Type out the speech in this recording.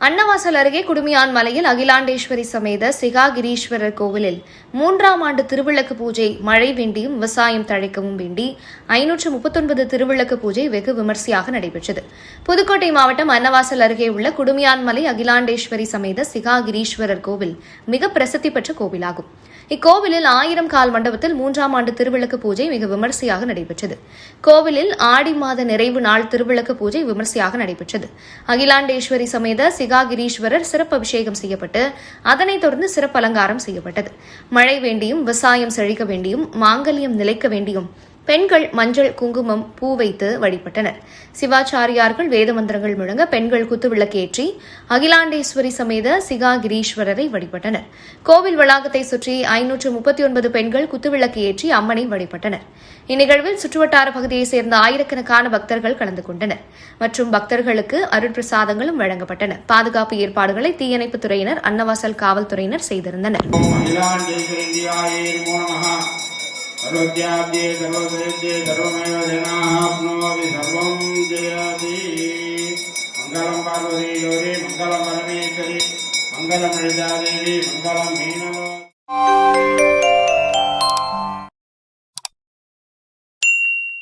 அன்னவாசல் அருகே குடுமியான் மலையில் அகிலாண்டேஸ்வரி சமேத சிகாகிரீஸ்வரர் கோவிலில் 3ஆம் ஆண்டு திருவிளக்கு பூஜை மழை வேண்டியும் விவசாயம் தழைக்கவும் வேண்டி 539 திருவிளக்கு பூஜை வெகு விமர்சையாக நடைபெற்றது. புதுக்கோட்டை மாவட்டம் அன்னவாசல் அருகே உள்ள குடுமியான் மலை அகிலாண்டேஸ்வரி சமேத சிகாகிரீஸ்வரர் கோவில் மிக பிரசித்தி பெற்ற கோவிலாகும். இக்கோவிலில் 1000 கால் மண்டபத்தில் 3ஆம் ஆண்டு திருவிளக்கு பூஜை மிக விமர்சையாக நடைபெற்றது. கோவிலில் ஆடி மாத நிறைவு நாள் திருவிளக்கு பூஜை விமர்சையாக நடைபெற்றது. அகிலாண்டேஸ்வரி சமேத சிகாகிரீஸ்வரர் சிறப்பு அபிஷேகம் செய்யப்பட்டு அதனைத் தொடர்ந்து சிறப்பு அலங்காரம் செய்யப்பட்டது. மழை வேண்டியும் விவசாயம் செழிக்க வேண்டியும் மாங்கல்யம் நிலைக்க வேண்டியும் பெண்கள் மஞ்சள் குங்குமம் பூ வைத்து வழிபட்டனர். சிவாச்சாரியார்கள் வேத மந்திரங்கள் முழங்க பெண்கள் குத்துவிளக்கேற்றி அகிலாண்டேஸ்வரி சமேத சிகாகிரீஸ்வரரை வழிபட்டனர். கோவில் வளாகத்தை சுற்றி 539 பெண்கள் குத்துவிளக்கு ஏற்றி அம்மனை வழிபட்டனர். இந்நிகழ்வில் சுற்றுவட்டார பகுதியைச் சேர்ந்த ஆயிரக்கணக்கான பக்தர்கள் கலந்து கொண்டனர் மற்றும் பக்தர்களுக்கு அருட்பிரசாதங்களும் வழங்கப்பட்டன. பாதுகாப்பு ஏற்பாடுகளை தீயணைப்புத் துறையினர், அன்னவாசல் காவல்துறையினர் செய்திருந்தனர். सर्वज्ञाब्दे सर्वसुरेद्ये सर्वमेव जनाप्नोति सर्वं जयति मंगलं पार्वती गौरी मंगलं परमेश्वरी मंगलं ललितादेवी मंगलं मीनलो